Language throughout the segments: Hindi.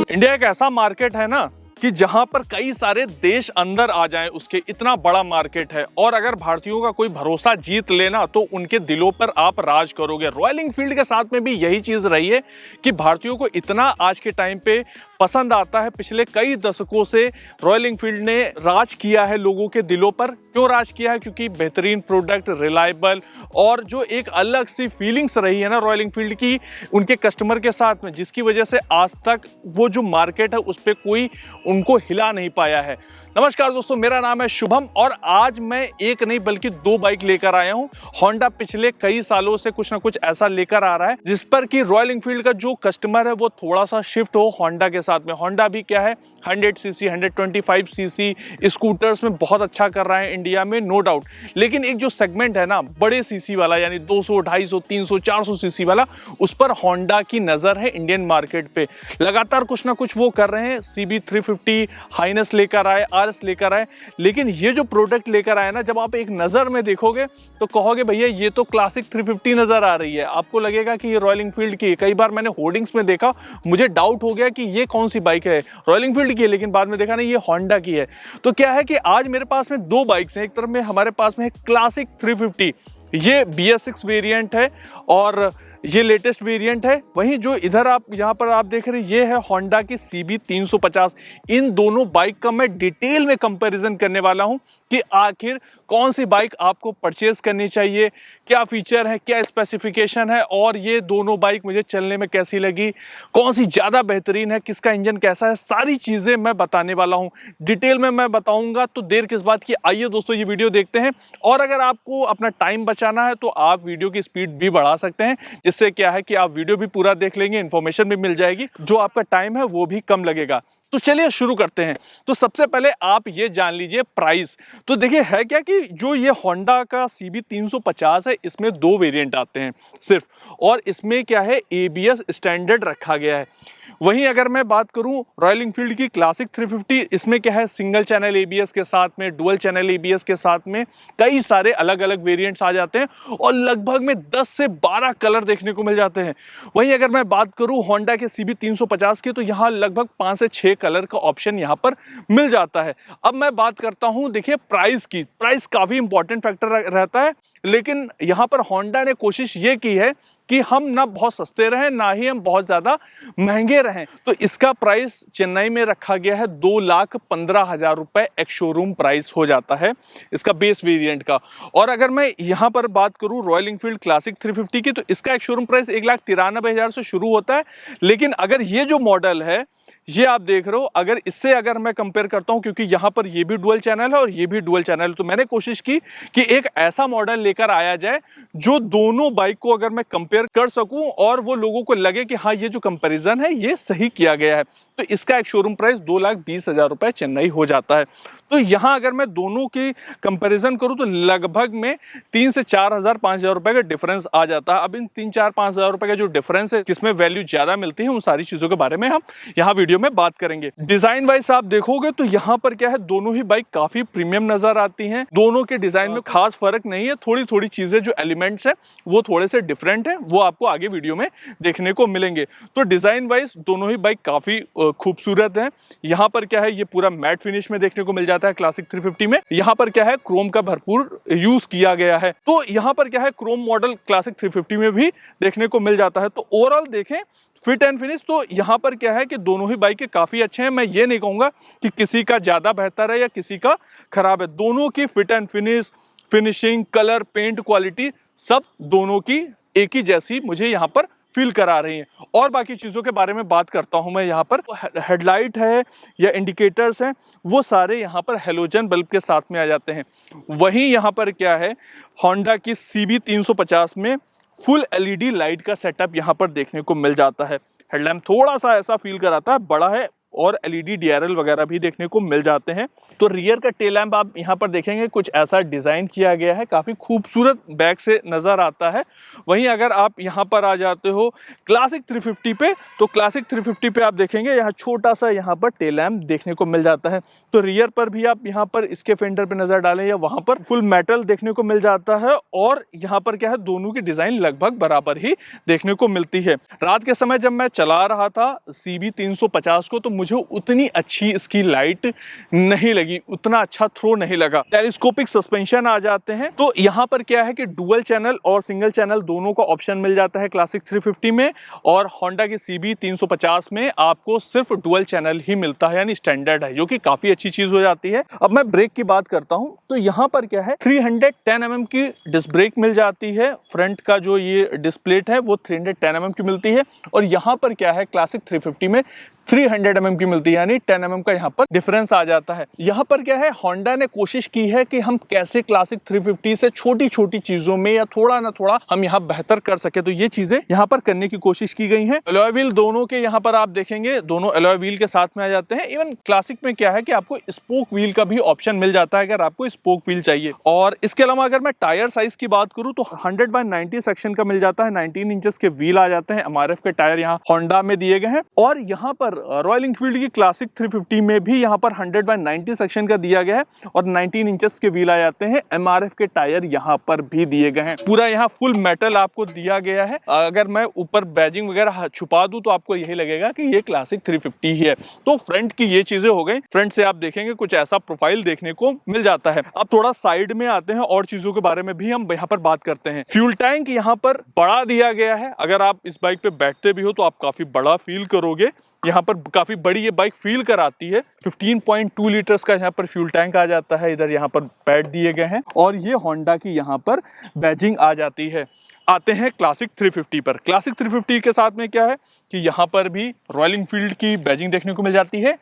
इंडिया एक ऐसा मार्केट है ना कि जहां पर कई सारे देश अंदर आ जाएं, उसके इतना बड़ा मार्केट है। और अगर भारतीयों का कोई भरोसा जीत लेना तो उनके दिलों पर आप राज करोगे। रॉयल एनफील्ड के साथ में भी यही चीज रही है कि भारतीयों को इतना आज के टाइम पे पसंद आता है। पिछले कई दशकों से रॉयल एनफील्ड ने राज किया है लोगों के दिलों पर। क्यों राज किया है? क्योंकि बेहतरीन प्रोडक्ट, रिलायबल और जो एक अलग सी फीलिंग्स रही है ना रॉयल एनफील्ड की उनके कस्टमर के साथ में, जिसकी वजह से आज तक वो जो मार्केट है उस पर कोई उनको हिला नहीं पाया है। नमस्कार दोस्तों, मेरा नाम है शुभम और आज मैं एक नहीं बल्कि दो बाइक लेकर आया हूं। होंडा पिछले कई सालों से कुछ ना कुछ ऐसा लेकर आ रहा है जिस पर कि रॉयल एनफील्ड का जो कस्टमर है वो थोड़ा सा शिफ्ट हो होंडा के साथ में। होंडा भी क्या है 100 सीसी 125 सीसी स्कूटर्स में बहुत अच्छा कर रहा है इंडिया में, नो डाउट। लेकिन एक जो सेगमेंट है ना बड़े सीसी वाला, यानी 200, 250, 300, 400 सीसी वाला, उस पर होंडा की नजर है इंडियन मार्केट पे। लगातार कुछ ना कुछ वो कर रहे हैं। CB 350 हाइनेस लेकर आए, RS लेकर आए, लेकिन ये जो प्रोडक्ट लेकर आए ना, जब आप एक नजर में देखोगे तो कहोगे भैया ये तो क्लासिक 350 नजर आ रही है। आपको लगेगा कि ये रॉयल एनफील्ड की है। कई बार मैंने होर्डिंग्स में देखा, मुझे डाउट हो गया कि ये कौन सी बाइक है, रॉयल एनफील्ड की है, लेकिन बाद में देखा नहीं ये होंडा की है। तो क्या है कि आज मेरे पास में दो बाइक्स हैं। एक तरफ में हमारे पास में है क्लासिक 350, ये BS6 वेरिएंट है और ये लेटेस्ट वेरिएंट है। वहीं जो इधर आप यहाँ पर आप देख रहे हैं ये है होंडा की CB 350। इन दोनों बाइक का मैं डिटेल में कंपैरिजन करने वाला हूं कि आखिर कौन सी बाइक आपको परचेज करनी चाहिए, क्या फीचर है, क्या स्पेसिफिकेशन है और ये दोनों बाइक मुझे चलने में कैसी लगी, कौन सी ज़्यादा बेहतरीन है, किसका इंजन कैसा है, सारी चीज़ें मैं बताने वाला हूं। डिटेल में मैं बताऊंगा, तो देर किस बात की, आइए दोस्तों ये वीडियो देखते हैं। और अगर आपको अपना टाइम बचाना है तो आप वीडियो की स्पीड भी बढ़ा सकते हैं, जिससे क्या है कि आप वीडियो भी पूरा देख लेंगे, इन्फॉर्मेशन भी मिल जाएगी, जो आपका टाइम है वो भी कम लगेगा। तो चलिए शुरू करते हैं। तो सबसे पहले आप ये जान लीजिए प्राइस। तो देखिए है क्या कि जो ये होंडा का CB 350 है, इसमें दो वेरिएंट आते हैं सिर्फ, और इसमें क्या है ABS स्टैंडर्ड रखा गया है। वहीं अगर मैं बात करूं रॉयल एनफील्ड की क्लासिक 350, इसमें क्या है सिंगल चैनल ABS के साथ में, डुअल चैनल ABS के साथ में कई सारे अलग अलग वेरिएंट्स आ जाते हैं और लगभग में 10 से 12 कलर देखने को मिल जाते हैं। वहीं अगर मैं बात करूं होंडा के CB 350 की, तो यहाँ लगभग 5 से 6 कलर का ऑप्शन यहाँ पर मिल जाता है। अब मैं बात करता हूँ देखिए प्राइस की। प्राइस काफ़ी इंपॉर्टेंट फैक्टर रहता है, लेकिन यहाँ पर होंडा ने कोशिश ये की है कि हम ना बहुत सस्ते रहें ना ही हम बहुत ज़्यादा महंगे रहें। तो इसका प्राइस चेन्नई में रखा गया है 2,15,000 रुपये एक शोरूम प्राइस हो जाता है इसका बेस वेरिएंट का। और अगर मैं यहाँ पर बात करूँ रॉयल एनफील्ड क्लासिक 350 की, तो इसका एक शोरूम प्राइस 1,93,000 से शुरू होता है। लेकिन अगर ये जो मॉडल है ये आप देख रहे हो, अगर इससे अगर मैं कंपेयर करता हूं, क्योंकि यहां पर ये भी डुअल चैनल है और ये भी डुअल चैनल है, तो मैंने कोशिश की कि एक ऐसा मॉडल लेकर आया जाए जो दोनों बाइक को अगर मैं कंपेयर कर सकूं और वो लोगों को लगे कि हाँ ये जो कंपैरिजन है ये सही किया गया है। तो इसका एक शोरूम प्राइस 2,20,000 रुपये चेन्नई हो जाता है। तो यहां अगर मैं दोनों की कंपैरिजन करूं तो लगभग में 3 से 4,000 5,000 रुपए का डिफरेंस आ जाता है। अब इन 3-4-5,000 रुपए का जो डिफरेंस है, किसमें वैल्यू ज्यादा मिलती है, उन सारी चीजों के बारे में हम यहाँ वीडियो में बात करेंगे। डिजाइन वाइज आप देखोगे तो यहाँ पर क्या है, दोनों ही बाइक काफी प्रीमियम नजर आती हैं। दोनों के डिजाइन में खास फर्क नहीं है, थोड़ी थोड़ी चीजें जो एलिमेंट्स है वो थोड़े से डिफरेंट है, वो आपको आगे वीडियो में देखने को मिलेंगे। तो डिजाइन वाइज दोनों ही बाइक काफी खूबसूरत है। यहाँ पर क्या है, ये पूरा मैट फिनिश में देखने को मिल जाता है क्लासिक 350 में। यहाँ पर क्या है, क्रोम का भरपूर यूज किया गया है। तो यहाँ पर क्या है, क्रोम मॉडल क्लासिक 350 में भी देखने को मिल जाता है। तो ओवरऑल देखें फिट एंड फिनिश, तो यहाँ पर क्या है कि दोनों ही बाइकें काफी अच्छे हैं। मैं ये नहीं कहूंगा कि किसी का ज्यादा बेहतर है या किसी का खराब है। दोनों की fit and finish, finishing, colour, paint quality सब दोनों की एक ही जैसी मुझे यहाँ पर फील करा रही हैं। और बाकी चीज़ों के बारे में बात करता हूं मैं। यहाँ पर हेडलाइट है या इंडिकेटर्स हैं, वो सारे यहाँ पर हेलोजन बल्ब के साथ में आ जाते हैं। वहीं यहाँ पर क्या है, होंडा की CB 350 में फुल LED लाइट का सेटअप यहाँ पर देखने को मिल जाता है। हेडलैम्प थोड़ा सा ऐसा फील कराता है, बड़ा है और एलईडी डीआरएल वगैरह भी देखने को मिल जाते हैं। तो रियर का टेल लैंप आप यहाँ पर देखेंगे कुछ ऐसा डिजाइन किया गया है, काफी खूबसूरत बैक से नजर आता है। वहीं अगर आप यहाँ पर आ जाते हो क्लासिक 350 पे, तो क्लासिक 350 पे आप देखेंगे यहाँ छोटा सा यहाँ पर टेल लैंप देखने को मिल जाता है। तो रियर पर भी आप यहाँ पर इसके फेंडर पे नजर डालें या वहां पर फुल मेटल देखने को मिल जाता है, और यहाँ पर क्या है दोनों की डिजाइन लगभग बराबर ही देखने को मिलती है। रात के समय जब मैं चला रहा था CB 350 को, तो मुझे उतनी अच्छी इसकी लाइट नहीं लगी, उतना अच्छा थ्रो नहीं लगा। टेलीस्कोपिक सस्पेंशन आ जाते हैं, तो यहाँ पर क्या है कि डुअल चैनल और सिंगल चैनल दोनों का ऑप्शन मिल जाता है क्लासिक 350 में, और होंडा की CB 350 में आपको सिर्फ डुअल चैनल ही मिलता है, यानी स्टैंडर्ड है, जो कि काफी अच्छी चीज हो जाती है। अब मैं ब्रेक की बात करता हूं, तो यहाँ पर क्या है 310 mm की डिस्क ब्रेक मिल जाती है। फ्रंट का जो ये डिस्क प्लेट है वो 310 mm की मिलती है, और यहाँ पर क्या है क्लासिक 350 में 300 mm की मिलती है, यानी 10 mm का यहाँ पर डिफरेंस आ जाता है। यहाँ पर क्या है होंडा ने कोशिश की है कि हम कैसे क्लासिक 350 से छोटी छोटी चीजों में या थोड़ा ना थोड़ा हम यहाँ बेहतर कर सके, तो ये चीजें यहाँ पर करने की कोशिश की गई है। अलॉय व्हील दोनों के यहाँ पर आप देखेंगे दोनों अलॉय व्हील के साथ में आ जाते हैं। इवन क्लासिक में क्या है कि आपको स्पोक व्हील का भी ऑप्शन मिल जाता है अगर आपको स्पोक व्हील चाहिए। और इसके अलावा अगर मैं टायर साइज की बात करूं तो 100/90 सेक्शन का मिल जाता है, 19 इंचेस के व्हील आ जाते हैं। MRF के टायर यहाँ होंडा में दिए गए हैं, और यहाँ पर रॉयल एनफील्ड की क्लासिक 350 में भी यहाँ पर 100/90 सेक्शन का दिया गया है, और 19 इंचेस के व्हील आ जाते हैं। MRF के टायर यहाँ पर भी दिए गए हैं। पूरा यहाँ फुल मेटल आपको दिया गया है। अगर मैं ऊपर बैजिंग वगैरह छुपा दूं तो आपको यही लगेगा कि ये क्लासिक 350 ही है। तो फ्रंट की ये चीजें हो गई। फ्रंट से आप देखेंगे कुछ ऐसा प्रोफाइल देखने को मिल जाता है। अब थोड़ा साइड में आते हैं और चीजों के बारे में भी हम यहाँ पर बात करते हैं। फ्यूल टैंक यहाँ पर बड़ा दिया गया है। अगर आप इस बाइक पे बैठते भी हो तो आप काफी बड़ा फील करोगे। यहाँ पर काफी बड़ी ये बाइक फील कराती है। 15.2 लीटर्स का यहाँ पर फ्यूल टैंक आ जाता है। इधर यहाँ पर पैड दिए गए हैं, और ये होंडा की यहाँ पर बैजिंग आ जाती है। आते हैं क्लासिक 350 पर। क्लासिक 350 के साथ में क्या है कि यहाँ पर भी रॉयल एनफील्ड की बैजिंग देखने को मिल जाती है।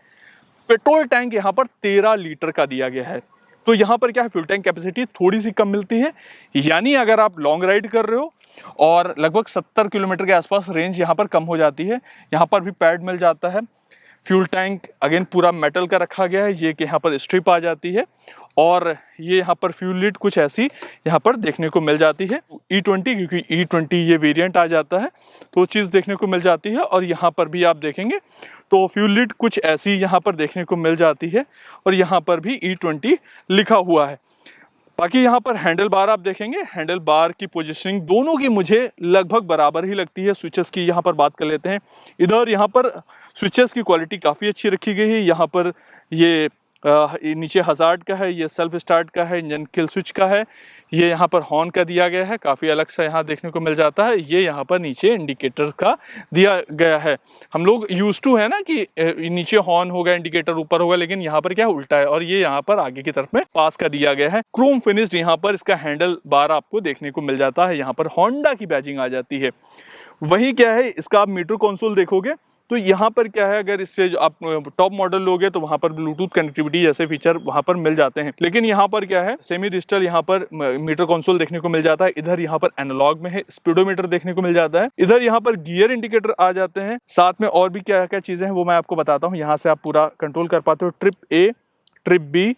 पेट्रोल टैंक यहाँ पर 13 लीटर का दिया गया है। तो यहाँ पर क्या है फ्यूल टैंक कैपेसिटी थोड़ी सी कम मिलती है, यानी अगर आप लॉन्ग राइड कर रहे हो और लगभग 70 किलोमीटर के आसपास रेंज यहाँ पर कम हो जाती है। यहाँ पर भी पैड मिल जाता है। फ्यूल टैंक अगेन पूरा मेटल का रखा गया है। ये कि यहाँ पर स्ट्रिप आ जाती है, और ये यहाँ पर फ्यूल लिड कुछ ऐसी यहाँ पर देखने को मिल जाती है। E20, क्योंकि E20 ये वेरिएंट आ जाता है, तो चीज़ देखने को मिल जाती है। और यहाँ पर भी आप देखेंगे तो फ्यूल लिड कुछ ऐसी यहाँ पर देखने को मिल जाती है, और यहाँ पर भी E20 लिखा हुआ है। बाकी यहाँ पर हैंडल बार आप देखेंगे, हैंडल बार की पोजीशनिंग दोनों की मुझे लगभग बराबर ही लगती है। स्विचेस की यहाँ पर बात कर लेते हैं। इधर यहाँ पर स्विचेस की क्वालिटी काफ़ी अच्छी रखी गई है। यहाँ पर ये नीचे हजार्ड का है, ये सेल्फ स्टार्ट का है, इंजन किल स्विच का है, ये यहाँ पर हॉर्न का दिया गया है, काफ़ी अलग सा यहाँ देखने को मिल जाता है। ये यहाँ पर नीचे इंडिकेटर का दिया गया है। हम लोग यूज टू है ना कि नीचे हॉर्न होगा, इंडिकेटर ऊपर होगा, लेकिन यहाँ पर क्या उल्टा है, और ये यहाँ पर आगे की तरफ में पास का दिया गया है। क्रोम फिनिश्ड यहाँ पर इसका हैंडल बार आपको देखने को मिल जाता है। यहाँ पर होंडा की बैजिंग आ जाती है। वही क्या है इसका आप मीटर कंसोल देखोगे तो यहाँ पर क्या है, अगर इससे जो आप टॉप मॉडल लोगे तो वहाँ पर ब्लूटूथ कनेक्टिविटी जैसे फीचर वहाँ पर मिल जाते हैं। लेकिन यहाँ पर क्या है सेमी डिजिटल यहाँ पर मीटर कंसोल देखने को मिल जाता है। इधर यहाँ पर एनालॉग में है, स्पीडोमीटर देखने को मिल जाता है। इधर यहाँ पर गियर इंडिकेटर आ जाते हैं। साथ में और भी क्या क्या चीज़ें हैं वो मैं आपको बताता हूँ। यहाँ से आप पूरा कंट्रोल कर पाते हो, ट्रिप A, ट्रिप B,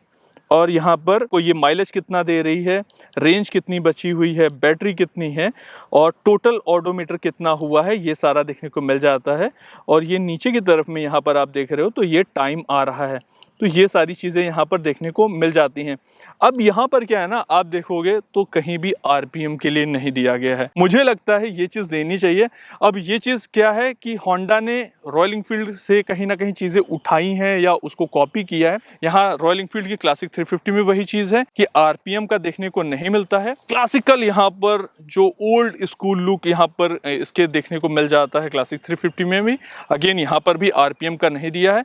और यहाँ पर कोई ये माइलेज कितना दे रही है, रेंज कितनी बची हुई है, बैटरी कितनी है, और टोटल ऑडोमीटर कितना हुआ है, ये सारा देखने को मिल जाता है। और ये नीचे की तरफ में यहाँ पर आप देख रहे हो तो ये टाइम आ रहा है। तो ये सारी चीज़ें यहाँ पर देखने को मिल जाती हैं। अब यहाँ पर क्या है ना, आप देखोगे तो कहीं भी RPM के लिए नहीं दिया गया है। मुझे लगता है ये चीज़ देनी चाहिए। अब ये चीज़ क्या है कि होंडा ने रॉयल एनफील्ड से कहीं ना कहीं चीज़ें उठाई हैं या उसको कॉपी किया है। यहाँ रॉयल एनफील्ड की क्लासिक 350 में वही चीज़ है कि RPM का देखने को नहीं मिलता है। क्लासिकल यहाँ पर जो ओल्ड स्कूल लुक यहाँ पर इसके देखने को मिल जाता है क्लासिक 350 में भी। अगेन यहाँ पर भी RPM का नहीं दिया है।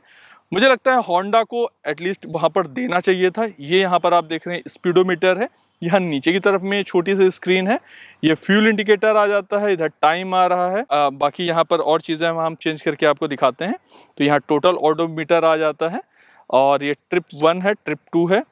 मुझे लगता है होंडा को एटलीस्ट वहाँ पर देना चाहिए था। ये यहाँ पर आप देख रहे हैं स्पीडोमीटर है, यहाँ नीचे की तरफ में छोटी सी स्क्रीन है, ये फ्यूल इंडिकेटर आ जाता है, इधर टाइम आ रहा है। बाकी यहाँ पर और चीज़ें हम चेंज करके आपको दिखाते हैं। तो यहाँ टोटल ऑडोमीटर आ जाता है, और ये ट्रिप 1 है, ट्रिप 2 है,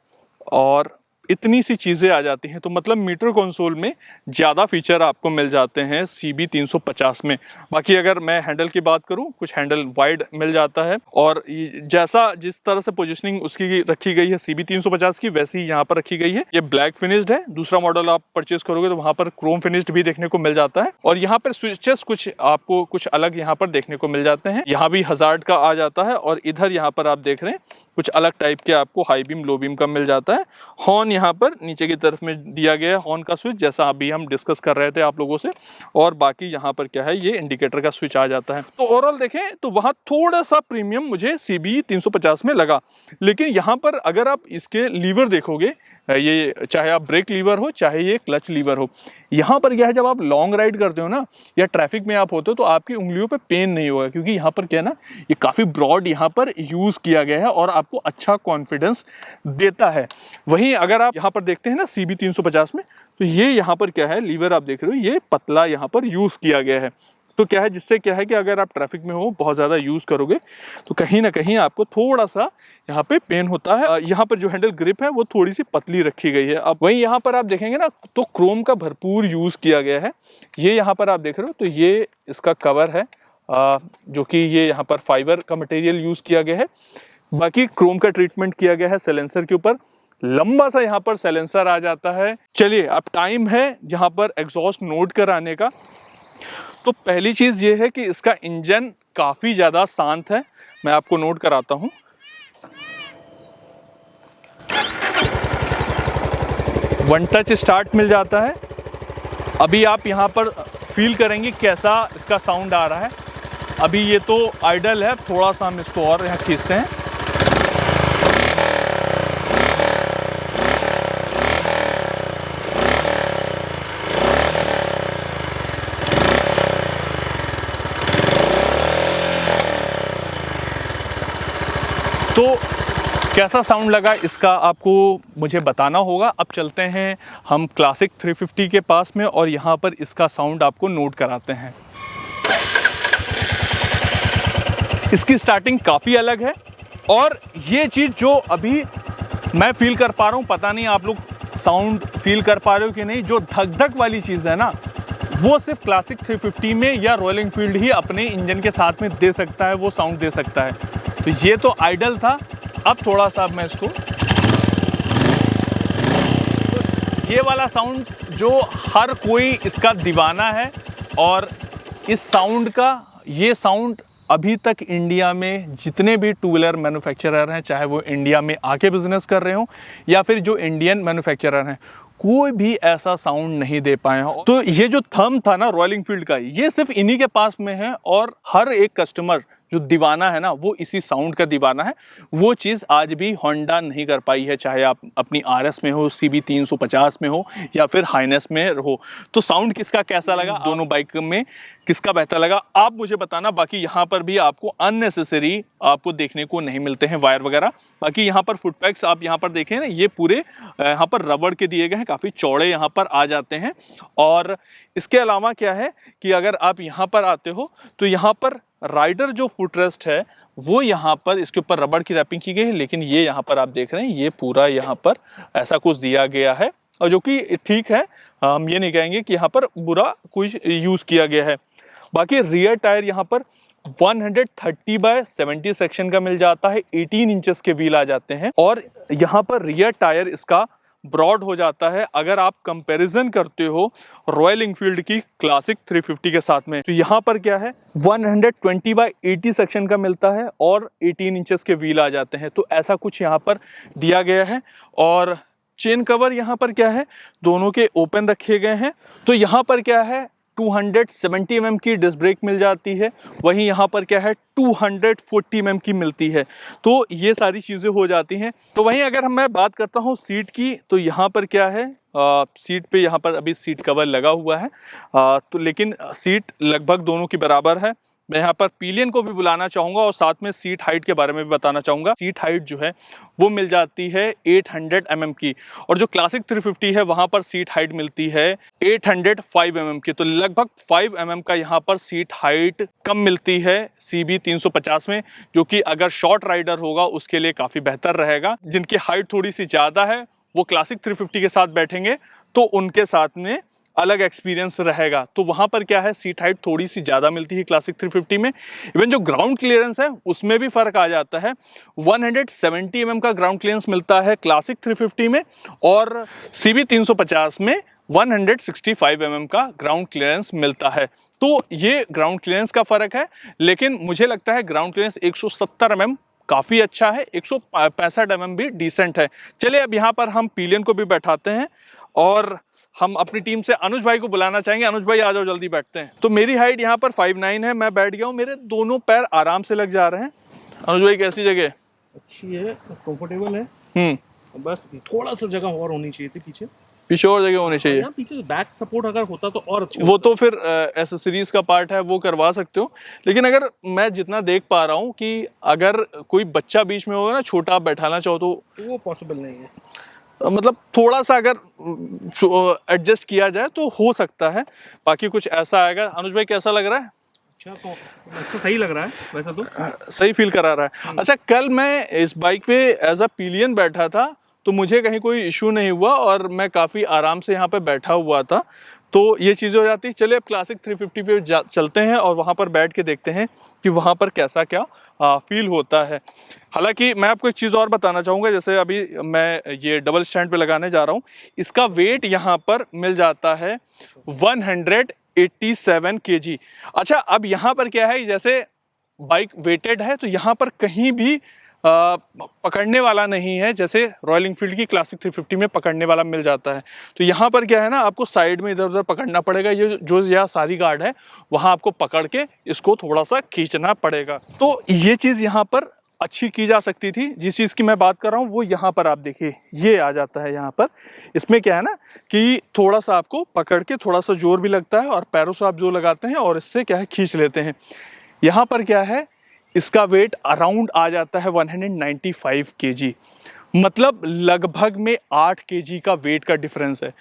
और इतनी सी चीज़ें आ जाती हैं। तो मतलब मीटर कंसोल में ज़्यादा फीचर आपको मिल जाते हैं CB 350 में। बाकी अगर मैं हैंडल की बात करूं, कुछ हैंडल वाइड मिल जाता है और जैसा जिस तरह से पोजीशनिंग उसकी रखी गई है CB 350 की, वैसी ही यहाँ पर रखी गई है। ये ब्लैक फिनिश्ड है। दूसरा मॉडल आप परचेज करोगे तो वहाँ पर क्रोम फिनिश्ड भी देखने को मिल जाता है और यहाँ पर स्विचेस कुछ आपको कुछ अलग यहाँ पर देखने को मिल जाते हैं। यहाँ भी हजार्ड का आ जाता है और इधर यहाँ पर आप देख रहे हैं कुछ अलग टाइप के आपको हाई बीम लो बीम का मिल जाता है। हॉर्न यहाँ पर नीचे की तरफ में दिया गया है, हॉर्न का स्विच, जैसा अभी हम डिस्कस कर रहे थे आप लोगों से। और बाकी यहाँ पर क्या है, ये इंडिकेटर का स्विच आ जाता है। तो ओवरऑल देखें तो वहाँ थोड़ा सा प्रीमियम मुझे CB 350 में लगा। लेकिन यहाँ पर अगर आप इसके लीवर देखोगे, ये चाहे आप ब्रेक लीवर हो चाहे ये क्लच लीवर हो, यहाँ पर क्या है, जब आप लॉन्ग राइड करते हो ना या ट्रैफिक में आप होते हो तो आपकी उंगलियों पे पेन नहीं होगा, क्योंकि यहाँ पर क्या है ना, ये काफ़ी ब्रॉड यहाँ पर यूज़ किया गया है और आपको अच्छा कॉन्फिडेंस देता है। वहीं अगर आप यहाँ पर देखते हैं ना CB 350 में, तो ये यहाँ पर क्या है, लीवर आप देख रहे हो, ये पतला यहाँ पर यूज़ किया गया है। तो क्या है, जिससे क्या है कि अगर आप ट्रैफिक में हो, बहुत ज़्यादा यूज़ करोगे तो कहीं ना कहीं आपको थोड़ा सा यहाँ पे पेन होता है। यहाँ पर जो हैंडल ग्रिप है वो थोड़ी सी पतली रखी गई है। अब वहीं यहाँ पर आप देखेंगे ना तो क्रोम का भरपूर यूज़ किया गया है। ये यहाँ पर आप देख रहे हो तो ये इसका कवर है, जो कि ये यहाँ पर फाइबर का मटेरियल यूज़ किया गया है। बाकी क्रोम का ट्रीटमेंट किया गया है साइलेंसर के ऊपर। लंबा सा यहाँ पर साइलेंसर आ जाता है। चलिए अब टाइम है यहाँ पर एग्जॉस्ट नोट कराने का। तो पहली चीज़ ये है कि इसका इंजन काफ़ी ज़्यादा शांत है। मैं आपको नोट कराता हूँ। वन टच स्टार्ट मिल जाता है। अभी आप यहाँ पर फील करेंगे कैसा इसका साउंड आ रहा है। अभी ये तो आइडल है, थोड़ा सा हम इसको और यहाँ खींचते हैं। तो कैसा साउंड लगा इसका आपको मुझे बताना होगा। अब चलते हैं हम क्लासिक 350 के पास में और यहाँ पर इसका साउंड आपको नोट कराते हैं। इसकी स्टार्टिंग काफ़ी अलग है और ये चीज़ जो अभी मैं फील कर पा रहा हूँ, पता नहीं आप लोग साउंड फील कर पा रहे हो कि नहीं, जो धक धक वाली चीज़ है ना, वो सिर्फ क्लासिक 350 में या रॉयल एनफील्ड ही अपने इंजन के साथ में दे सकता है, वो साउंड दे सकता है। तो ये तो आइडल था। अब थोड़ा सा मैं इसको, तो ये वाला साउंड जो हर कोई इसका दीवाना है और इस साउंड का, ये साउंड अभी तक इंडिया में जितने भी टू व्हीलर मैन्युफैक्चरर हैं, चाहे वो इंडिया में आके बिजनेस कर रहे हो या फिर जो इंडियन मैन्युफैक्चरर हैं, कोई भी ऐसा साउंड नहीं दे पाए हैं। तो ये जो थंब था ना रॉयल एनफील्ड का, ये सिर्फ इन्हीं के पास में है और हर एक कस्टमर जो दीवाना है ना, वो इसी साउंड का दीवाना है। वो चीज़ आज भी होंडा नहीं कर पाई है, चाहे आप अपनी RS में हो, CB 350 में हो या फिर हाइनेस में हो। तो साउंड किसका कैसा लगा, दोनों बाइक में किसका बेहतर लगा, आप मुझे बताना। बाकी यहाँ पर भी आपको अननेसेसरी आपको देखने को नहीं मिलते हैं वायर वगैरह। बाकी यहाँ पर फुट पैक्स आप यहाँ पर देखें ना, ये पूरे यहाँ पर रबड़ के दिए गए हैं, काफ़ी चौड़े यहाँ पर आ जाते हैं। और इसके अलावा क्या है कि अगर आप यहाँ पर आते हो तो यहाँ पर राइडर जो फुटरेस्ट है वो यहाँ पर इसके ऊपर रबड़ की रैपिंग की गई है, लेकिन ये यहाँ पर आप देख रहे हैं ये पूरा यहाँ पर ऐसा कुछ दिया गया है और जो कि ठीक है। हम ये नहीं कहेंगे कि यहाँ पर बुरा कुछ यूज़ किया गया है। बाकी रियर टायर यहाँ पर 130/70 सेक्शन का मिल जाता है, 18 इंचेस के व्हील आ जाते हैं और यहाँ पर रियर टायर इसका ब्रॉड हो जाता है। अगर आप कंपैरिजन करते हो रॉयल एनफील्ड की क्लासिक 350 के साथ में, तो यहाँ पर क्या है 120/80 सेक्शन का मिलता है और 18 इंचेस के व्हील आ जाते हैं। तो ऐसा कुछ यहाँ पर दिया गया है। और चेन कवर यहाँ पर क्या है, दोनों के ओपन रखे गए हैं। तो यहाँ पर क्या है 270 mm की डिस्क ब्रेक मिल जाती है, वहीं यहाँ पर क्या है 240 mm की मिलती है। तो ये सारी चीज़ें हो जाती हैं। तो वहीं अगर मैं बात करता हूँ सीट की, तो यहाँ पर क्या है सीट पे यहाँ पर अभी सीट कवर लगा हुआ है, तो लेकिन सीट लगभग दोनों की बराबर है। मैं यहाँ पर पिलियन को भी बुलाना चाहूँगा और साथ में सीट हाइट के बारे में भी बताना चाहूँगा। सीट हाइट जो है वो मिल जाती है 800 mm की और जो क्लासिक 350 है वहाँ पर सीट हाइट मिलती है 805 mm की। तो लगभग 5 mm का यहाँ पर सीट हाइट कम मिलती है CB 350 में, जो कि अगर शॉर्ट राइडर होगा उसके लिए काफ़ी बेहतर रहेगा। जिनकी हाइट थोड़ी सी ज़्यादा है वो क्लासिक 350 के साथ बैठेंगे तो उनके साथ में अलग एक्सपीरियंस रहेगा। तो वहाँ पर क्या है, सीट हाइट थोड़ी सी ज़्यादा मिलती है क्लासिक 350 में। इवन जो ग्राउंड क्लियरेंस है उसमें भी फ़र्क आ जाता है। 170 mm का ग्राउंड क्लियरेंस मिलता है क्लासिक 350 में और CB 350 में 165 mm का ग्राउंड क्लियरेंस मिलता है। तो ये ग्राउंड क्लियरेंस का फ़र्क है, लेकिन मुझे लगता है ग्राउंड क्लियरेंस 170 mm काफ़ी अच्छा है, 165 mm भी डिसेंट है। चलिए अब यहाँ पर हम पिलियन को भी बैठाते हैं और हम अपनी टीम से अनुज भाई को बुलाना चाहेंगे। अनुज भाई आ जाओ, जल्दी बैठते हैं। तो मेरी हाइट यहाँ पर 5'9" है, मैं बैठ गया हूँ, मेरे दोनों पैर आराम से लग जा रहे हैं। अनुज भाई कैसी जगह? अच्छी है, कंफर्टेबल है। बस थोड़ा सा जगह और होनी चाहिए थी पीछे और जगह होनी चाहिए। यहाँ पीछे बैक सपोर्ट अगर होता तो और अच्छा। वो तो फिर एसेसरीज का पार्ट है, वो करवा सकते हो। लेकिन अगर मैं जितना देख पा रहा हूँ कि अगर कोई बच्चा बीच में होगा ना, छोटा, आप बैठाना चाहो तो वो पॉसिबल नहीं है। मतलब थोड़ा सा अगर एडजस्ट किया जाए तो हो सकता है, बाकी कुछ ऐसा आएगा। अनुज भाई कैसा लग रहा है? अच्छा, तो अच्छा सही लग रहा है, वैसा तो सही फील करा रहा है। अच्छा, कल मैं इस बाइक पे एज अ पिलियन बैठा था तो मुझे कहीं कोई इशू नहीं हुआ और मैं काफ़ी आराम से यहाँ पे बैठा हुआ था, तो ये चीज़ हो जाती है। चलिए अब क्लासिक 350 पे चलते हैं और वहाँ पर बैठ के देखते हैं कि वहाँ पर कैसा क्या फील होता है। हालांकि मैं आपको एक चीज़ और बताना चाहूँगा, जैसे अभी मैं ये डबल स्टैंड पे लगाने जा रहा हूँ, इसका वेट यहाँ पर मिल जाता है 187 kg। अच्छा, अब यहाँ पर क्या है, जैसे बाइक वेटेड है तो यहाँ पर कहीं भी पकड़ने वाला नहीं है, जैसे रॉयल एनफील्ड की क्लासिक 350 में पकड़ने वाला मिल जाता है। तो यहाँ पर क्या है ना, आपको साइड में इधर उधर पकड़ना पड़ेगा। ये जो यहाँ सारी गार्ड है वहाँ आपको पकड़ के इसको थोड़ा सा खींचना पड़ेगा। तो ये चीज़ यहाँ पर अच्छी की जा सकती थी। जिस चीज़ की मैं बात कर रहा हूँ वो यहाँ पर आप देखिए, ये आ जाता है यहाँ पर। इसमें क्या है ना कि थोड़ा सा आपको पकड़ के थोड़ा सा जोर भी लगता है और पैरों से आप जोर लगाते हैं और इससे क्या है, खींच लेते हैं। यहाँ पर क्या है, इसका वेट अराउंड आ जाता है 195 kg, मतलब लगभग में 8 kg का वेट का डिफरेंस है,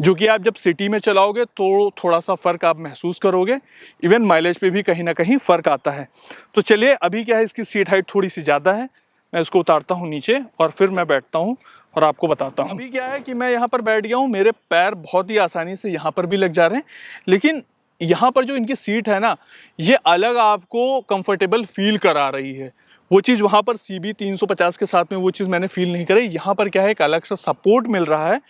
जो कि आप जब सिटी में चलाओगे तो थोड़ा सा फ़र्क आप महसूस करोगे। इवन माइलेज पे भी कहीं ना कहीं फ़र्क आता है। तो चलिए, अभी क्या है, इसकी सीट हाइट थोड़ी सी ज़्यादा है, मैं इसको उतारता हूँ नीचे और फिर मैं बैठता हूँ और आपको बताता हूँ। अभी क्या है कि मैं यहाँ पर बैठ गया हूँ, मेरे पैर बहुत ही आसानी से यहाँ पर भी लग जा रहे हैं, लेकिन यहाँ पर जो इनकी सीट है ना, ये अलग आपको कंफर्टेबल फील करा रही है। वो चीज़ वहाँ पर CB 350 के साथ में वो चीज़ मैंने फील नहीं करी। यहाँ पर क्या है, एक अलग सा सपोर्ट मिल रहा है,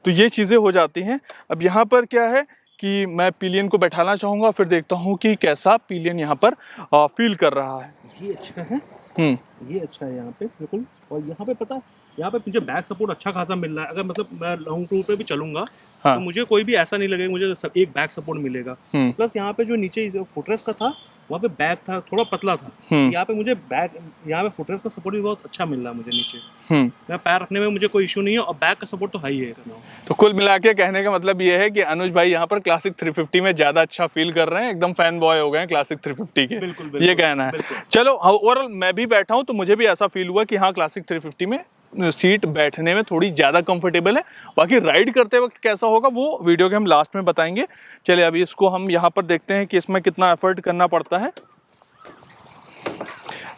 तो ये चीज़ें हो जाती हैं। अब यहाँ पर क्या है कि मैं पिलियन को बैठाना चाहूँगा, फिर देखता हूँ कि कैसा पिलियन यहाँ पर फील कर रहा है। ये अच्छा है, ये अच्छा है यहाँ पे बिल्कुल। और यहाँ पे पता है, यहाँ पे मुझे बैक सपोर्ट अच्छा खासा मिल रहा है। अगर मतलब मैं लॉन्ग टूर पे भी चलूंगा तो मुझे कोई भी ऐसा नहीं लगेगा मुझे एक बैक सपोर्ट मिलेगा। प्लस यहाँ पे जो नीचे फुटरेस्ट का था वहाँ पे बैक था, थोड़ा पतला था। यहाँ पे मुझे बैक, यहाँ पे फुटरेस्ट का सपोर्ट भी बहुत अच्छा मिल रहा है मुझे नीचे। मैं पैर रखने में मुझे कोई इशू नहीं है और बैक का सपोर्ट तो हाई है इसमें। तो कुल मिला के कहने का मतलब ये है कि अनुज भाई यहाँ पर क्लासिक 350 में ज्यादा अच्छा फील कर रहे हैं, एकदम फैन बॉय हो गए हैं क्लासिक 350 के। बिल्कुल, ये कहना है। चलो, ओवरऑल मैं भी बैठा हूँ तो मुझे भी ऐसा फील हुआ कि हाँ, क्लासिक 350 में सीट बैठने में थोड़ी ज़्यादा कंफर्टेबल है। बाकी राइड करते वक्त कैसा होगा वो वीडियो के हम लास्ट में बताएंगे। चलिए अभी इसको हम यहाँ पर देखते हैं कि इसमें कितना एफर्ट करना पड़ता है।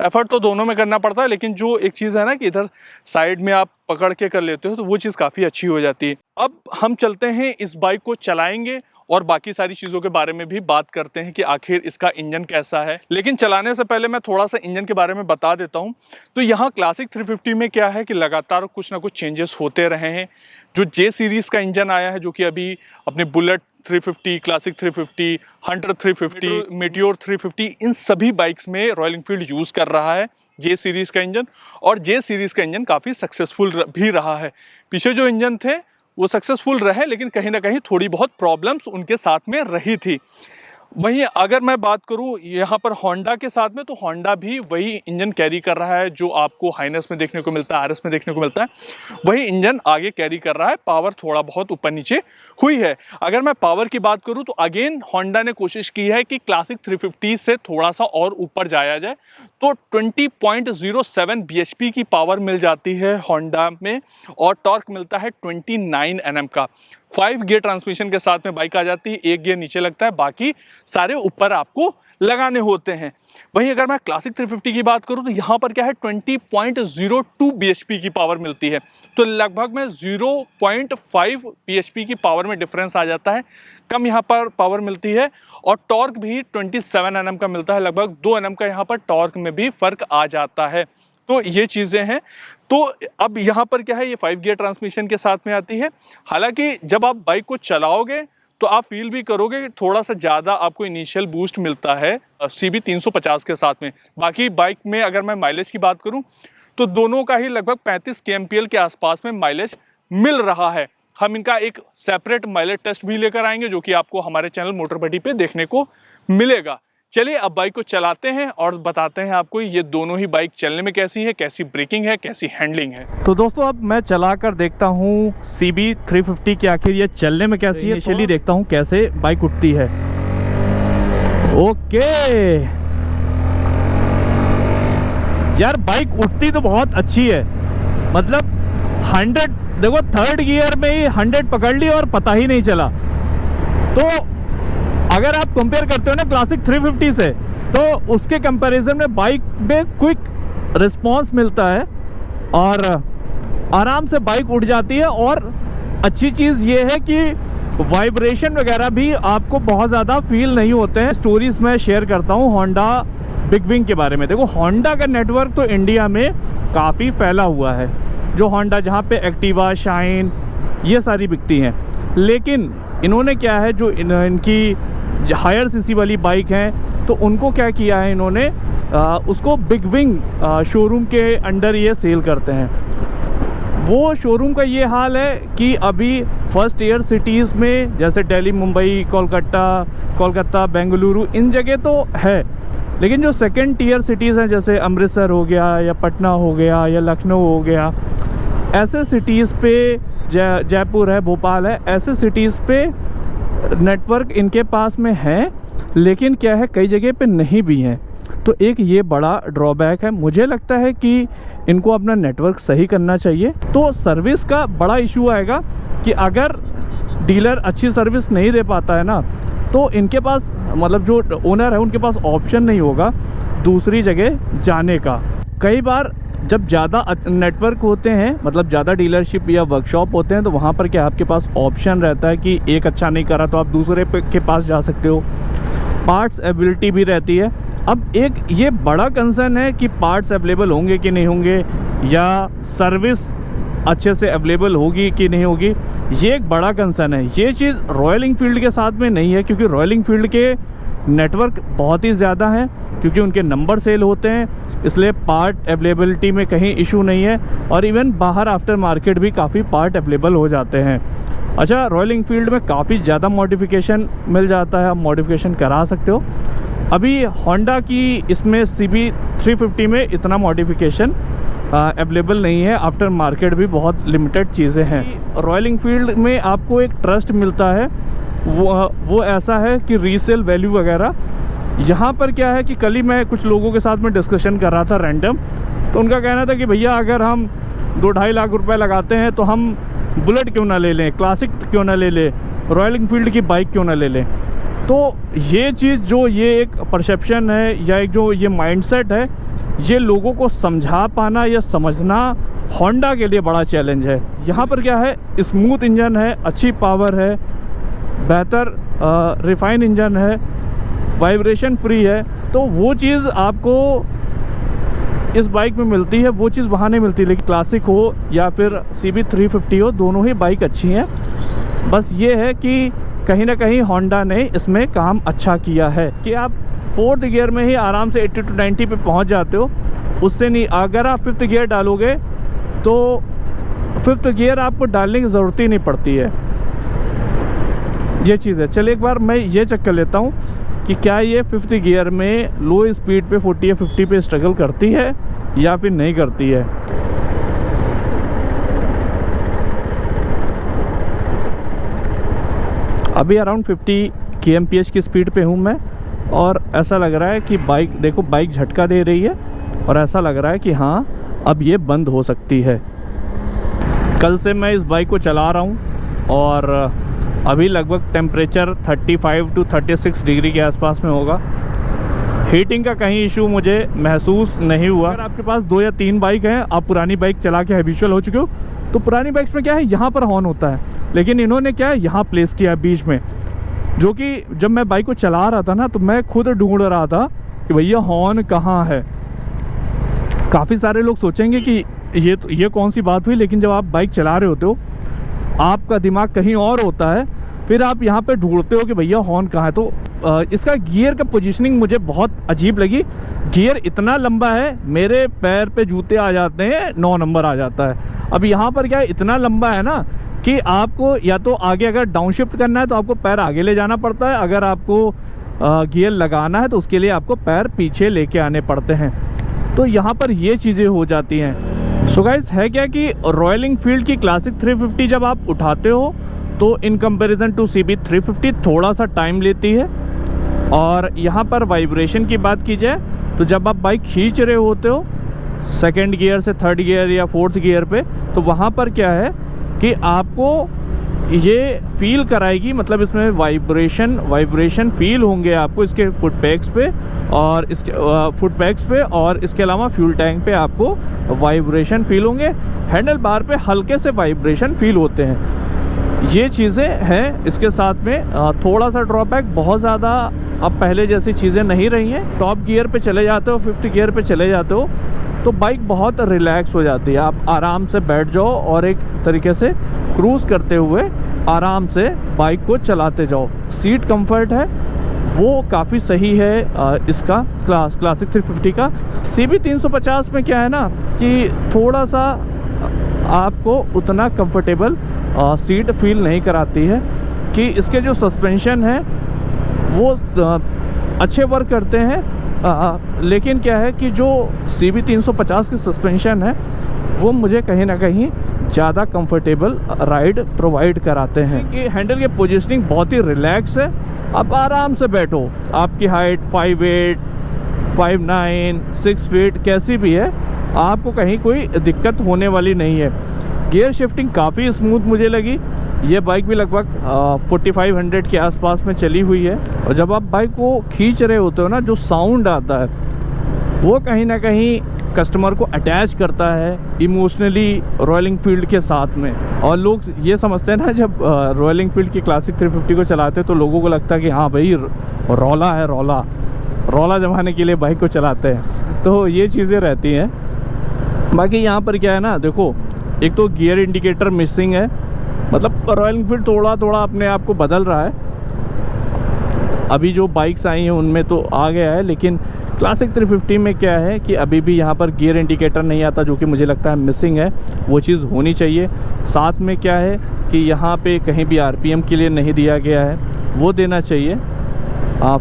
एफर्ट तो दोनों में करना पड़ता है, लेकिन जो एक चीज़ है ना कि इधर साइड में आप पकड़ के कर लेते हो तो वो चीज़ काफ़ी अच्छी हो जाती है। अब हम चलते हैं, इस बाइक को चलाएंगे और बाकी सारी चीज़ों के बारे में भी बात करते हैं कि आखिर इसका इंजन कैसा है। लेकिन चलाने से पहले मैं थोड़ा सा इंजन के बारे में बता देता हूँ। तो यहाँ क्लासिक 350 में क्या है कि लगातार कुछ ना कुछ चेंजेस होते रहे हैं। जो J सीरीज़ का इंजन आया है, जो कि अभी अपने बुलेट 350, क्लासिक 350, हंटर 350, मेटियोर 350, इन सभी बाइक्स में रॉयल एनफील्ड यूज़ कर रहा है J सीरीज़ का इंजन। और J सीरीज़ का इंजन काफ़ी सक्सेसफुल भी रहा है। पीछे जो इंजन थे वो सक्सेसफुल रहे, लेकिन कहीं ना कहीं थोड़ी बहुत प्रॉब्लम्स उनके साथ में रही थी। वहीं अगर मैं बात करूं यहाँ पर होंडा के साथ में, तो होंडा भी वही इंजन कैरी कर रहा है जो आपको हाइनेस में देखने को मिलता है, RS में देखने को मिलता है। वही इंजन आगे कैरी कर रहा है। पावर थोड़ा बहुत ऊपर नीचे हुई है। अगर मैं पावर की बात करूं तो अगेन होंडा ने कोशिश की है कि क्लासिक 350 से थोड़ा सा और ऊपर जाया जाए, तो 20.07 bhp की पावर मिल जाती है होंडा में और टॉर्क मिलता है 29 Nm का। 5 गियर ट्रांसमिशन के साथ में बाइक आ जाती है, 1 गियर नीचे लगता है, बाकी सारे ऊपर आपको लगाने होते हैं। वहीं अगर मैं क्लासिक 350 की बात करूं तो यहाँ पर क्या है 20.02 bhp की पावर मिलती है, तो लगभग में 0.5 bhp की पावर में डिफरेंस आ जाता है, कम यहाँ पर पावर मिलती है। और टॉर्क भी 27 Nm का मिलता है, लगभग 2 Nm का यहाँ पर टॉर्क में भी फर्क आ जाता है। तो ये चीज़ें हैं। तो अब यहाँ पर क्या है, ये 5 गियर ट्रांसमिशन के साथ में आती है। हालांकि जब आप बाइक को चलाओगे तो आप फील भी करोगे कि थोड़ा सा ज़्यादा आपको इनिशियल बूस्ट मिलता है CB 350 के साथ में। बाकी बाइक में अगर मैं माइलेज की बात करूं तो दोनों का ही लगभग 35 kmpl के आसपास में माइलेज मिल रहा है। हम इनका एक सेपरेट माइलेज टेस्ट भी लेकर आएंगे जो कि आपको हमारे चैनल मोटर बडी पे देखने को मिलेगा। चलिए अब बाइक को चलाते हैं और बताते हैं आपको ये दोनों ही बाइक चलने में कैसी है, कैसी ब्रेकिंग है, कैसी हैंडलिंग है। तो दोस्तों अब मैं चला कर देखता हूँ CB 350 की आखिर ये चलने में कैसी है। इनिशियली देखता हूँ कैसे बाइक उठती है। ओके यार, बाइक उठती तो बहुत अच्छी है, मतलब 100 देखो 3rd गियर में ही 100 पकड़ ली और पता ही नहीं चला। तो अगर आप कंपेयर करते हो ना क्लासिक 350 से, तो उसके कंपैरिजन में बाइक में क्विक रिस्पांस मिलता है और आराम से बाइक उड़ जाती है। और अच्छी चीज़ ये है कि वाइब्रेशन वगैरह भी आपको बहुत ज़्यादा फील नहीं होते हैं। स्टोरीज मैं शेयर करता हूँ होंडा बिग विंग के बारे में। देखो होंडा का नेटवर्क तो इंडिया में काफ़ी फैला हुआ है, जो होंडा जहाँ पे एक्टिवा, शाइन ये सारी बिकती हैं, लेकिन इन्होंने क्या है, जो इनकी हायर सीसी वाली बाइक हैं तो उनको क्या किया है इन्होंने, उसको बिग विंग शोरूम के अंडर ये सेल करते हैं। वो शोरूम का ये हाल है कि अभी फर्स्ट ईयर सिटीज़ में जैसे दिल्ली, मुंबई, कोलकाता, बेंगलुरु, इन जगह तो है, लेकिन जो सेकंड टीयर सिटीज़ हैं जैसे अमृतसर हो गया या पटना हो गया या लखनऊ हो गया, ऐसे सिटीज़ पे जयपुर है, भोपाल है, ऐसे सिटीज़ पे नेटवर्क इनके पास में है, लेकिन क्या है कई जगह पे नहीं भी हैं। तो एक ये बड़ा ड्रॉबैक है। मुझे लगता है कि इनको अपना नेटवर्क सही करना चाहिए। तो सर्विस का बड़ा इशू आएगा कि अगर डीलर अच्छी सर्विस नहीं दे पाता है ना, तो इनके पास मतलब जो ओनर है उनके पास ऑप्शन नहीं होगा दूसरी जगह जाने का। कई बार जब ज़्यादा नेटवर्क होते हैं, मतलब ज़्यादा डीलरशिप या वर्कशॉप होते हैं, तो वहाँ पर क्या आपके पास ऑप्शन रहता है कि एक अच्छा नहीं करा तो आप दूसरे के पास जा सकते हो। पार्ट्स अवेलेबिलिटी भी रहती है। अब एक ये बड़ा कंसर्न है कि पार्ट्स अवेलेबल होंगे कि नहीं होंगे, या सर्विस अच्छे से अवेलेबल होगी कि नहीं होगी, ये एक बड़ा कंसर्न है। ये चीज़ रॉयल एनफील्ड के साथ में नहीं है, क्योंकि रॉयल एनफील्ड के नेटवर्क बहुत ही ज़्यादा हैं, क्योंकि उनके नंबर सेल होते हैं, इसलिए पार्ट अवेलेबिलिटी में कहीं इशू नहीं है। और इवन बाहर आफ्टर मार्केट भी काफ़ी पार्ट अवेलेबल हो जाते हैं। अच्छा, रॉयल एनफील्ड में काफ़ी ज़्यादा मॉडिफिकेशन मिल जाता है, आप मॉडिफिकेशन करा सकते हो। अभी होंडा की इसमें CB 350 में इतना मॉडिफिकेशन अवेलेबल नहीं है, आफ्टर मार्केट भी बहुत लिमिटेड चीज़ें हैं। रॉयल एनफील्ड में आपको एक ट्रस्ट मिलता है, वो ऐसा है कि रीसेल वैल्यू वगैरह। यहाँ पर क्या है कि कल ही मैं कुछ लोगों के साथ में डिस्कशन कर रहा था रैंडम, तो उनका कहना था कि भैया अगर हम 2-2.5 लाख रुपए लगाते हैं तो हम बुलेट क्यों ना ले लें, क्लासिक क्यों ना ले लें, रॉयल एनफील्ड की बाइक क्यों ना ले लें। तो ये चीज़ जो ये एक परसेप्शन है या एक जो ये माइंडसेट है, ये लोगों को समझा पाना या समझना होंडा के लिए बड़ा चैलेंज है। यहाँ पर क्या है, स्मूथ इंजन है, अच्छी पावर है, बेहतर रिफाइन इंजन है, वाइब्रेशन फ्री है, तो वो चीज़ आपको इस बाइक में मिलती है, वो चीज़ वहाँ नहीं मिलती। लेकिन क्लासिक हो या फिर CB 350 हो, दोनों ही बाइक अच्छी हैं। बस ये है कि कहीं ना कहीं होंडा ने इसमें काम अच्छा किया है कि आप 4th गियर में ही आराम से 80 to 90 पे पहुँच जाते हो, उससे नहीं। अगर आप 5th गियर डालोगे तो 5th गियर आपको डालने की ज़रूरत ही नहीं पड़ती है। ये चीज़ है। चलिए एक बार मैं ये चेक कर लेता हूँ कि क्या ये 5th गियर में लो स्पीड पे 40 या 50 पे स्ट्रगल करती है या फिर नहीं करती है। अभी अराउंड 50 kmph की स्पीड पे हूँ मैं, और ऐसा लग रहा है कि बाइक देखो, बाइक झटका दे रही है और ऐसा लग रहा है कि हाँ अब ये बंद हो सकती है। कल से मैं इस बाइक को चला रहा हूँ और अभी लगभग टेम्परेचर 35 टू 36 डिग्री के आसपास में होगा। हीटिंग का कहीं इशू मुझे महसूस नहीं हुआ। अगर आपके पास 2 या 3 बाइक हैं, आप पुरानी बाइक चला के हैबिचुअल हो चुके हो, तो पुरानी बाइक्स में क्या है, यहाँ पर हॉर्न होता है, लेकिन इन्होंने क्या है यहाँ प्लेस किया बीच में, जो कि जब मैं बाइक को चला रहा था ना तो मैं खुद ढूंढ रहा था कि भैया हॉर्न कहाँ है। काफ़ी सारे लोग सोचेंगे कि ये कौन सी बात हुई, लेकिन जब आप बाइक चला रहे होते हो आपका दिमाग कहीं और होता है, फिर आप यहाँ पे ढूंढते हो कि भैया हॉर्न कहाँ है। तो इसका गियर का पोजीशनिंग मुझे बहुत अजीब लगी। गियर इतना लंबा है, मेरे पैर पे जूते आ जाते हैं, 9 नंबर आ जाता है। अब यहाँ पर क्या है, इतना लंबा है ना कि आपको या तो आगे अगर डाउनशिफ्ट करना है तो आपको पैर आगे ले जाना पड़ता है, अगर आपको गियर लगाना है तो उसके लिए आपको पैर पीछे लेके आने पड़ते हैं। तो यहाँ पर ये चीज़ें हो जाती हैं। सो गाइस, है क्या कि रॉयल एनफील्ड की क्लासिक 350 जब आप उठाते हो तो इन कंपैरिजन टू CB 350 थोड़ा सा टाइम लेती है। और यहाँ पर वाइब्रेशन की बात की जाए तो जब आप बाइक खींच रहे होते हो सेकंड गियर से थर्ड गियर या फोर्थ गियर पे, तो वहाँ पर क्या है कि आपको ये फील कराएगी, मतलब इसमें वाइब्रेशन फील होंगे आपको इसके फुट पैक्स पे और इसके फुट पैक्स पे, और इसके अलावा फ्यूल टैंक पे आपको वाइब्रेशन फील होंगे। हैंडल बार पे हल्के से वाइब्रेशन फील होते हैं। ये चीज़ें हैं। इसके साथ में थोड़ा सा ड्रॉबैक, बहुत ज़्यादा अब पहले जैसी चीज़ें नहीं रही हैं। टॉप गियर पे चले जाते हो, 5th गियर पे चले जाते हो तो बाइक बहुत रिलैक्स हो जाती है। आप आराम से बैठ जाओ और एक तरीके से क्रूज़ करते हुए आराम से बाइक को चलाते जाओ। सीट कंफर्ट है वो काफ़ी सही है। इसका क्लासिक 350 का CB 350 में क्या है ना कि थोड़ा सा आपको उतना कंफर्टेबल सीट फील नहीं कराती है, कि इसके जो सस्पेंशन है वो अच्छे वर्क करते हैं, लेकिन क्या है कि जो CB 350 की सस्पेंशन है वो मुझे कहीं ना कहीं ज़्यादा कंफर्टेबल राइड प्रोवाइड कराते हैं। कि हैंडल के पोजीशनिंग बहुत ही रिलैक्स है, आप आराम से बैठो। आपकी हाइट 5'8", 5'9", 6 फीट कैसी भी है, आपको कहीं कोई दिक्कत होने वाली नहीं है। गियर शिफ्टिंग काफ़ी स्मूथ मुझे लगी। ये बाइक भी लगभग 4500 के आसपास में चली हुई है। और जब आप बाइक को खींच रहे होते हो ना, जो साउंड आता है वो कहीं ना कहीं कस्टमर को अटैच करता है इमोशनली रॉयल एनफील्ड के साथ में। और लोग ये समझते हैं ना, जब रॉयल एनफील्ड की क्लासिक 350 को चलाते हैं तो लोगों को लगता है कि हाँ भाई रौला है, रौला जमाने के लिए बाइक को चलाते हैं। तो ये चीज़ें रहती हैं। बाकी यहाँ पर क्या है ना, देखो एक तो गियर इंडिकेटर मिसिंग है, मतलब रॉयल एनफील्ड थोड़ा थोड़ा अपने आप को बदल रहा है। अभी जो बाइक्स आई हैं उनमें तो आ गया है, लेकिन क्लासिक 350 में क्या है कि अभी भी यहाँ पर गियर इंडिकेटर नहीं आता, जो कि मुझे लगता है मिसिंग है। वो चीज़ होनी चाहिए। साथ में क्या है कि यहाँ पे कहीं भी RPM के लिए नहीं दिया गया है, वो देना चाहिए।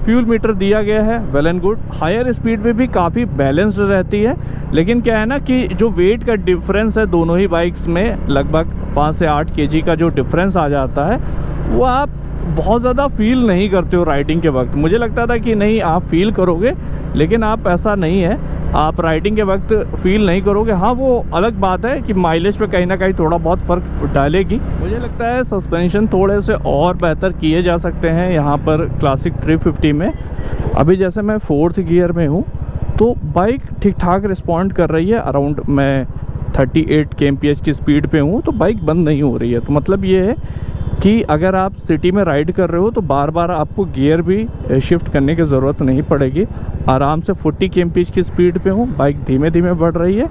फ्यूल मीटर दिया गया है, well and good. Higher speed में भी काफ़ी बैलेंस्ड रहती है, लेकिन क्या है ना कि जो वेट का डिफरेंस है दोनों ही बाइक्स में, लगभग 5 से 8 kg का जो डिफरेंस आ जाता है, वो आप बहुत ज़्यादा फील नहीं करते हो राइडिंग के वक्त। मुझे लगता था कि नहीं आप फील करोगे, लेकिन आप ऐसा नहीं है, आप राइडिंग के वक्त फील नहीं करोगे। हाँ, वो अलग बात है कि माइलेज पे कहीं ना कहीं थोड़ा बहुत फ़र्क डालेगी। मुझे लगता है सस्पेंशन थोड़े से और बेहतर किए जा सकते हैं यहाँ पर क्लासिक 350 में। अभी जैसे मैं 4th गियर में हूँ तो बाइक ठीक ठाक रिस्पॉन्ड कर रही है। अराउंड मैं 38 kmph की स्पीड पे हूँ, तो बाइक बंद नहीं हो रही है। तो मतलब ये है कि अगर आप सिटी में राइड कर रहे हो तो बार बार आपको गियर भी शिफ्ट करने की ज़रूरत नहीं पड़ेगी। आराम से 40 kmph की स्पीड पे हूँ, बाइक धीमे धीमे बढ़ रही है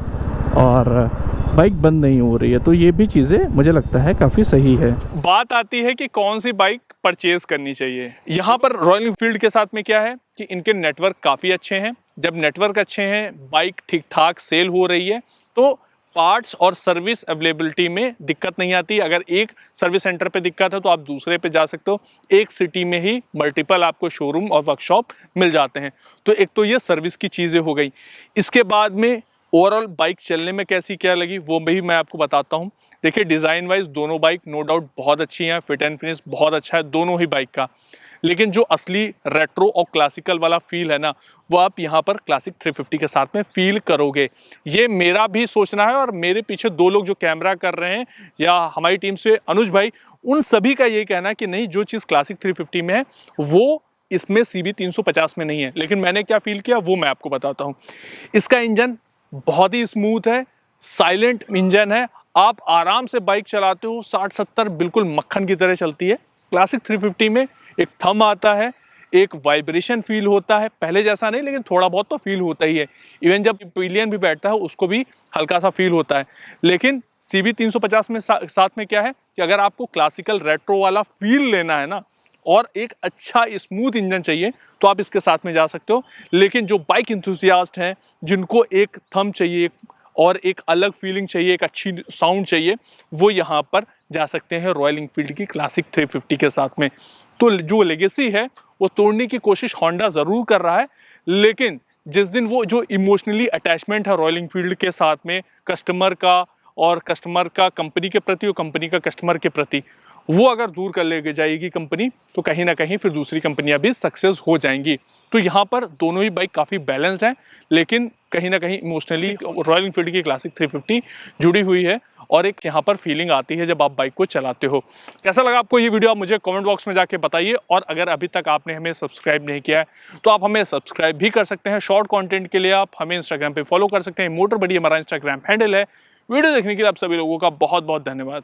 और बाइक बंद नहीं हो रही है। तो ये भी चीज़ें मुझे लगता है काफ़ी सही है। बात आती है कि कौन सी बाइक परचेज करनी चाहिए। यहाँ पर रॉयल एनफील्ड के साथ में क्या है कि इनके नेटवर्क काफ़ी अच्छे हैं। जब नेटवर्क अच्छे हैं, बाइक ठीक ठाक सेल हो रही है, तो पार्ट्स और सर्विस अवेलेबिलिटी में दिक्कत नहीं आती। अगर एक सर्विस सेंटर पे दिक्कत है तो आप दूसरे पे जा सकते हो। एक सिटी में ही मल्टीपल आपको शोरूम और वर्कशॉप मिल जाते हैं। तो एक तो ये सर्विस की चीज़ें हो गई। इसके बाद में ओवरऑल बाइक चलने में कैसी क्या लगी वो भी मैं आपको बताता हूँ। देखिए, डिज़ाइन वाइज दोनों बाइक नो डाउट बहुत अच्छी हैं। फिट एंड फिनिश बहुत अच्छा है दोनों ही बाइक का। लेकिन जो असली रेट्रो और क्लासिकल वाला फील है ना, वो आप यहाँ पर क्लासिक 350 के साथ में फील करोगे। ये मेरा भी सोचना है और मेरे पीछे दो लोग जो कैमरा कर रहे हैं या हमारी टीम से अनुज भाई, उन सभी का ये कहना है कि नहीं, जो चीज़ क्लासिक 350 में है वो इसमें CB 350 में नहीं है। लेकिन मैंने क्या फील किया वो मैं आपको बताता हूँ। इसका इंजन बहुत ही स्मूथ है, साइलेंट इंजन है, आप आराम से बाइक चलाते हो 60-70 बिल्कुल मक्खन की तरह चलती है। क्लासिक 350 में एक थम आता है, एक वाइब्रेशन फील होता है, पहले जैसा नहीं लेकिन थोड़ा बहुत तो फील होता ही है। इवन जब पिलियन भी बैठता है उसको भी हल्का सा फील होता है। लेकिन CB 350 में साथ में क्या है कि अगर आपको क्लासिकल रेट्रो वाला फील लेना है ना और एक अच्छा स्मूथ इंजन चाहिए तो आप इसके साथ में जा सकते हो। लेकिन जो बाइक इंथुसियास्ट हैं, जिनको एक थम चाहिए और एक अलग फीलिंग चाहिए, एक अच्छी साउंड चाहिए, वो यहाँ पर जा सकते हैं रॉयल एनफील्ड की क्लासिक 350 के साथ में। तो जो लेगेसी है वो तोड़ने की कोशिश होंडा ज़रूर कर रहा है, लेकिन जिस दिन वो जो इमोशनली अटैचमेंट है रॉयल एनफील्ड के साथ में कस्टमर का, और कस्टमर का कंपनी के प्रति और कंपनी का कस्टमर के प्रति, वो अगर दूर कर लेके जाएगी कंपनी, तो कहीं ना कहीं फिर दूसरी कंपनियां भी सक्सेस हो जाएंगी। तो यहाँ पर दोनों ही बाइक काफ़ी बैलेंस्ड हैं, लेकिन कहीं ना कहीं इमोशनली रॉयल एनफील्ड की क्लासिक 350 जुड़ी हुई है और एक यहाँ पर फीलिंग आती है जब आप बाइक को चलाते हो। कैसा लगा आपको ये वीडियो, आप मुझे कमेंट बॉक्स में जाके बताइए। और अगर अभी तक आपने हमें सब्सक्राइब नहीं किया है तो आप हमें सब्सक्राइब भी कर सकते हैं। शॉर्ट कंटेंट के लिए आप हमें इंस्टाग्राम पे फॉलो कर सकते हैं, मोटर बडी हमारा इंस्टाग्राम हैंडल है। वीडियो देखने के लिए आप सभी लोगों का बहुत बहुत धन्यवाद।